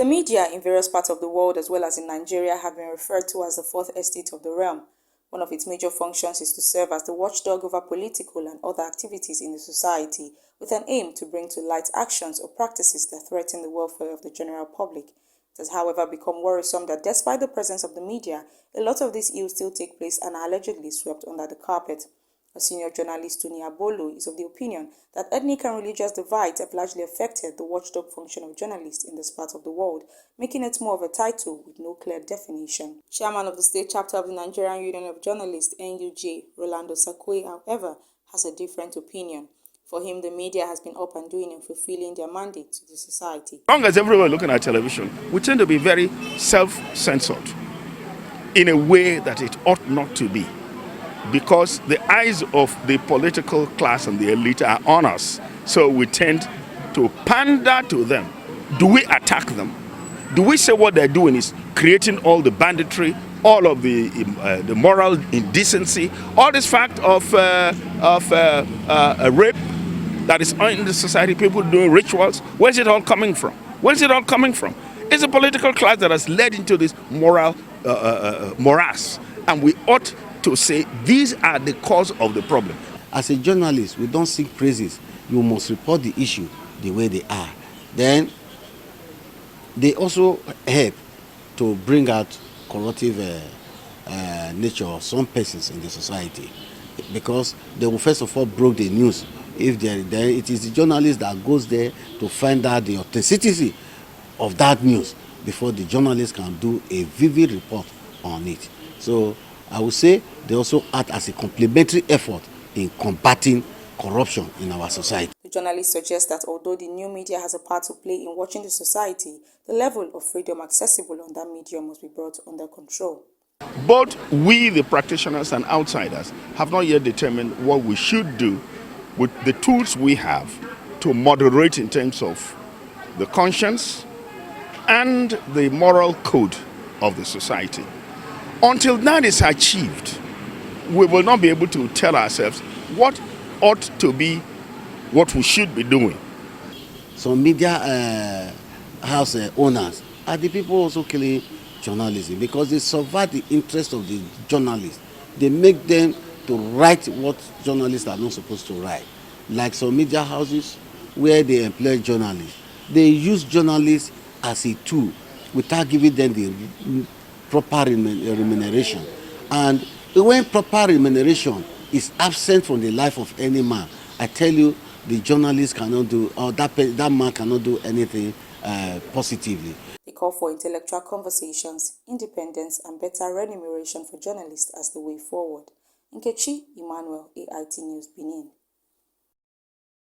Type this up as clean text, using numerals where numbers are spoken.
The media in various parts of the world as well as in Nigeria have been referred to as the fourth estate of the realm. One of its major functions is to serve as the watchdog over political and other activities in the society, with an aim to bring to light actions or practices that threaten the welfare of the general public. It has, however, become worrisome that despite the presence of the media, a lot of these ills still take place and are allegedly swept under the carpet. A senior journalist, Tony Abolo, is of the opinion that ethnic and religious divides have largely affected the watchdog function of journalists in this part of the world, making it more of a title with no clear definition. Chairman of the state chapter of the Nigerian Union of Journalists, NUJ, Rolando Sakwe, however, has a different opinion. For him, the media has been up and doing in fulfilling their mandate to the society. As long as everyone looking at television, we tend to be very self-censored in a way that it ought not to be, because the eyes of the political class and the elite are on us. So we tend to pander to them. Do we attack them? Do we say what they're doing is creating all the banditry, all of the moral indecency, all this fact of rape that is in the society, people doing rituals? Where's it all coming from? Where's it all coming from? It's a political class that has led into this moral morass, and we ought to say these are the cause of the problem. As a journalist, we don't seek praises. You must report the issue the way they are. Then they also help to bring out corruptive nature of some persons in the society, because they will first of all broke the news. If there, it is the journalist that goes there to find out the authenticity of that news before the journalist can do a vivid report on it. So I would say they also act as a complementary effort in combating corruption in our society. The journalist suggests that although the new media has a part to play in watching the society, the level of freedom accessible on that medium must be brought under control. Both we, the practitioners and outsiders, have not yet determined what we should do with the tools we have to moderate in terms of the conscience and the moral code of the society. Until that is achieved, we will not be able to tell ourselves what ought to be what we should be doing. Some media house owners are the people also killing journalism, because they subvert the interest of the journalists. They make them to write what journalists are not supposed to write. Like some media houses where they employ journalists, they use journalists as a tool without giving them the proper remuneration. And when proper remuneration is absent from the life of any man, I tell you, the journalist cannot do, or that man cannot do anything positively. They call for intellectual conversations, independence, and better remuneration for journalists as the way forward. Nkechi Emmanuel, AIT News, Benin.